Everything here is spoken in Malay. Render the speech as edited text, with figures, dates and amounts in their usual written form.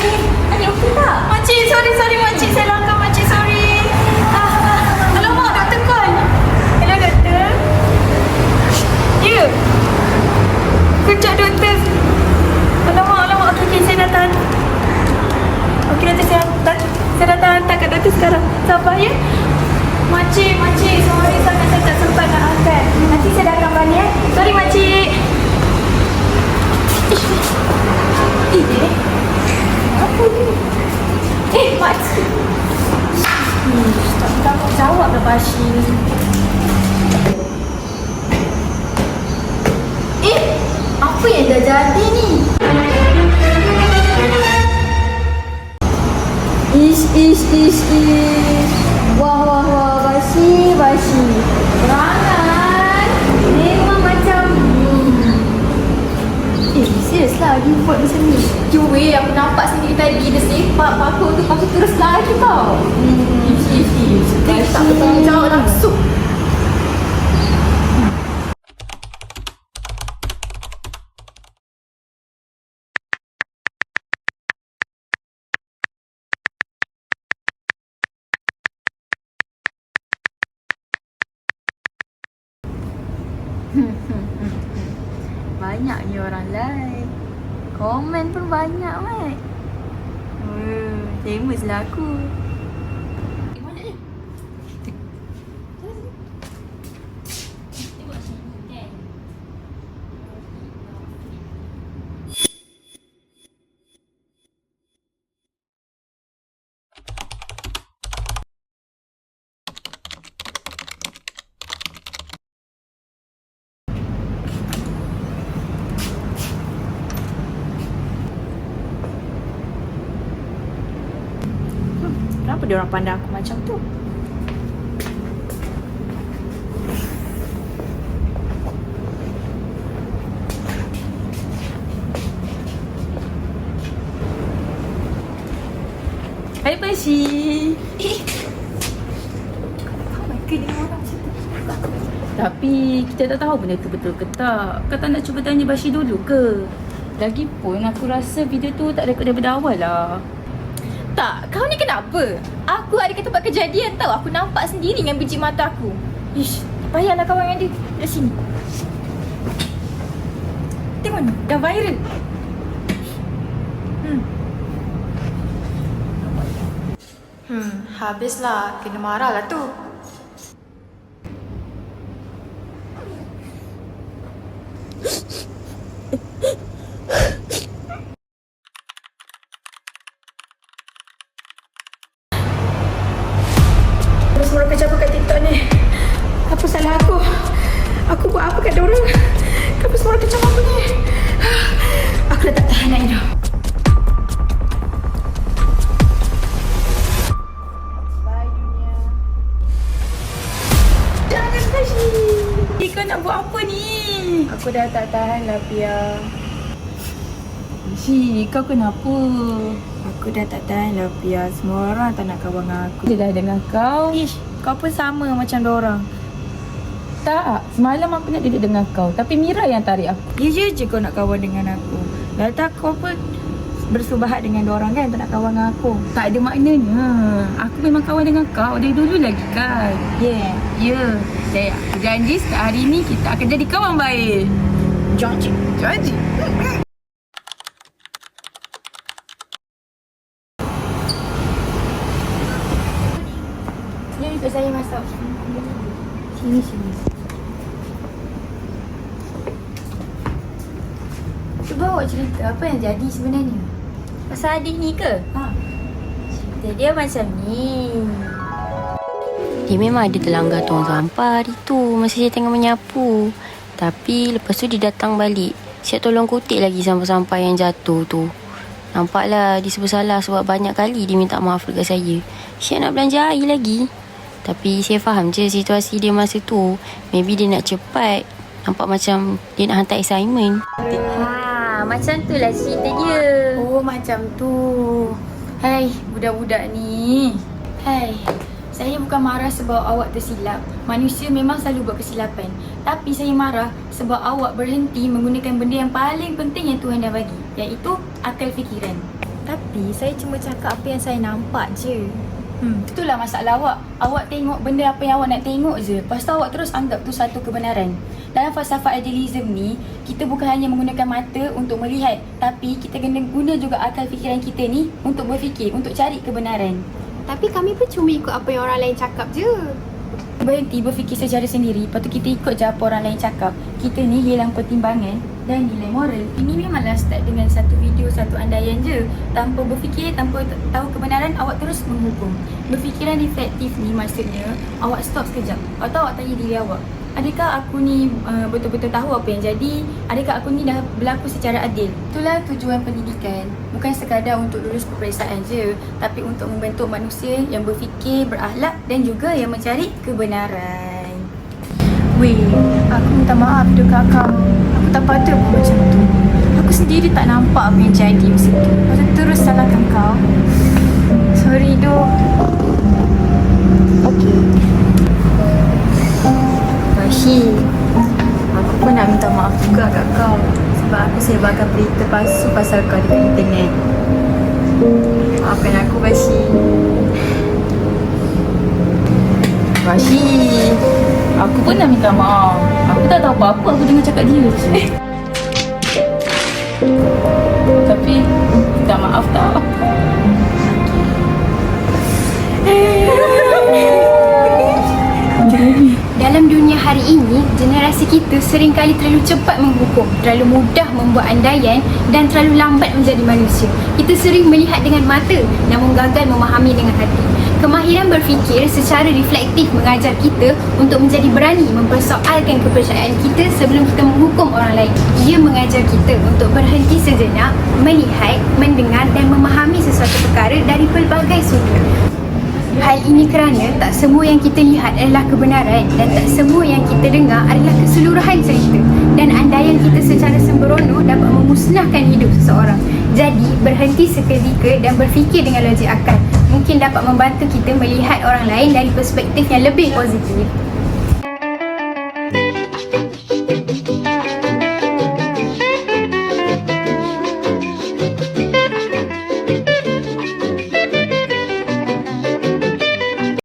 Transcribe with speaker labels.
Speaker 1: Adik okey tak? Makcik, sorry makcik. Saya langgar makcik, sorry. Alamak, doktor call. Hello, doktor. Ya. Kejap, doktor. Alamak. Okey, saya dah tahan. Okey, doktor, saya dah tahan kat doktor sekarang. Sabar, ya. Makcik. Sorry sangat saya tak sempat nak angkat. Nanti saya dah akan balik, ya. Sorry, makcik. Apa ni? Makcik. Tak jawab dah Bashir. Apa yang dah jadi ni? Ish. Wah, Bashir. Perangan. Memang macam serius lah report macam ni. Cuy, aku nampak sendiri tadi dia sepak paku tu, paku terus lari tau. Ish. Dia tak bertanggung jawab langsung. Banyak ni orang like. Komen pun banyak, Mat. Famous lah aku. Mana ni? Tengok sini kan. Kenapa dia orang pandang aku macam tu? Hai Bashir. Tapi kita tak tahu benda tu betul ke tak. Kau tak nak cuba tanya Bashir dulu ke? Lagipun aku rasa video tu tak rekod daripada awal lah. Tak, kau ni kenapa? Aku ada kat tempat kejadian tau. Aku nampak sendiri dengan biji mata aku. Ish, tak payahlah kawan dengan dia. Kat sini. Tengok ni, dah viral. Habislah. Kena marah lah tu. Semua orang kecap kat TikTok ni. Apa salah aku? Aku buat apa kat diorang? Kenapa semua orang kecap aku ni? Aku dah tak tahan nak hidup. Bye dunia. Jangan Bashir. Kau nak buat apa ni? Aku dah tak tahan lah Pia. Bashir, kau kenapa? Aku dah tak tahan lah Pia. Semua orang tak nak kawan dengan aku. Dia dah dengan kau. Ish, kau pun sama macam diorang. Tak, semalam aku nak duduk dengan kau. Tapi Mira yang tarik aku. Ya je kau nak kawan dengan aku. Dah tak kau pun bersubahat dengan diorang kan, tak nak kawan dengan aku. Tak ada maknanya. Aku memang kawan dengan kau dari dulu lagi kan. Ya. Dan aku janji hari ni kita akan jadi kawan baik. Janji. Ikut saya masuk. Sini. Cuba awak cerita apa yang jadi sebenarnya. Pasal adik ni ke? Cerita dia macam ni.
Speaker 2: Dia memang ada terlanggar tong sampah hari tu masa saya tengah menyapu. Tapi lepas tu dia datang balik. Siap tolong kutip lagi sampah-sampah yang jatuh tu. Nampaklah dia sebab salah sebab banyak kali dia minta maaf dekat saya. Siap nak belanja air lagi. Tapi saya faham je situasi dia masa tu. Maybe dia nak cepat. Nampak macam dia nak hantar assignment.
Speaker 1: Macam tu lah cerita dia. Oh, macam tu. Hai, budak-budak ni. Hai, saya bukan marah sebab awak tersilap. Manusia memang selalu buat kesilapan. Tapi saya marah sebab awak berhenti menggunakan benda yang paling penting yang Tuhan dah bagi, iaitu akal fikiran.
Speaker 3: Tapi saya cuma cakap apa yang saya nampak je.
Speaker 1: Itulah masalah awak. Awak tengok benda apa yang awak nak tengok je. Lepas tu awak terus anggap tu satu kebenaran. Dalam falsafah idealism ni, kita bukan hanya menggunakan mata untuk melihat, tapi kita kena guna juga akal fikiran kita ni untuk berfikir, untuk cari kebenaran.
Speaker 3: Tapi kami pun cuma ikut apa yang orang lain cakap je.
Speaker 1: Berhenti berfikir secara sendiri, lepas tu kita ikut je apa orang lain cakap. Kita ni hilang pertimbangan dan nilai moral. Ini memanglah start dengan satu video, satu andaian je. Tanpa berfikir, tanpa tahu kebenaran, awak terus menghukum. Berfikiran reflektif ni maksudnya awak stop sekejap. Atau awak tanya diri awak, adakah aku ni betul-betul tahu apa yang jadi? Adakah aku ni dah berlaku secara adil? Itulah tujuan pendidikan. Bukan sekadar untuk lulus peperiksaan je, tapi untuk membentuk manusia yang berfikir, berakhlak dan juga yang mencari kebenaran. Weh, aku minta maaf dekat kau. Aku tak patut buat macam tu. Aku sendiri tak nampak apa yang jadi masa tu. Lepas tu terus salahkan kau. Sorry doh. Okay. Bashi, aku pun nak minta maaf juga kat kau sebab aku sebarkan berita palsu pasal kau dekat internet. Maafkan aku, Bashi. Bashi, aku pun nak minta maaf. Aku tak tahu apa-apa, aku dengar cakap dia je. Tapi minta maaf tak?
Speaker 3: Dalam dunia hari ini, generasi kita seringkali terlalu cepat menghukum, terlalu mudah membuat andaian dan terlalu lambat menjadi manusia. Kita sering melihat dengan mata namun gagal memahami dengan hati. Kemahiran berfikir secara reflektif mengajar kita untuk menjadi berani mempersoalkan kepercayaan kita sebelum kita menghukum orang lain. Ia mengajar kita untuk berhenti sejenak, melihat, mendengar dan memahami sesuatu perkara dari pelbagai sudut. Hal ini kerana tak semua yang kita lihat adalah kebenaran dan tak semua yang kita dengar adalah keseluruhan cerita, dan andaian kita secara sembrono dapat memusnahkan hidup seseorang. Jadi, berhenti seketika dan berfikir dengan logik akal mungkin dapat membantu kita melihat orang lain dari perspektif yang lebih positif.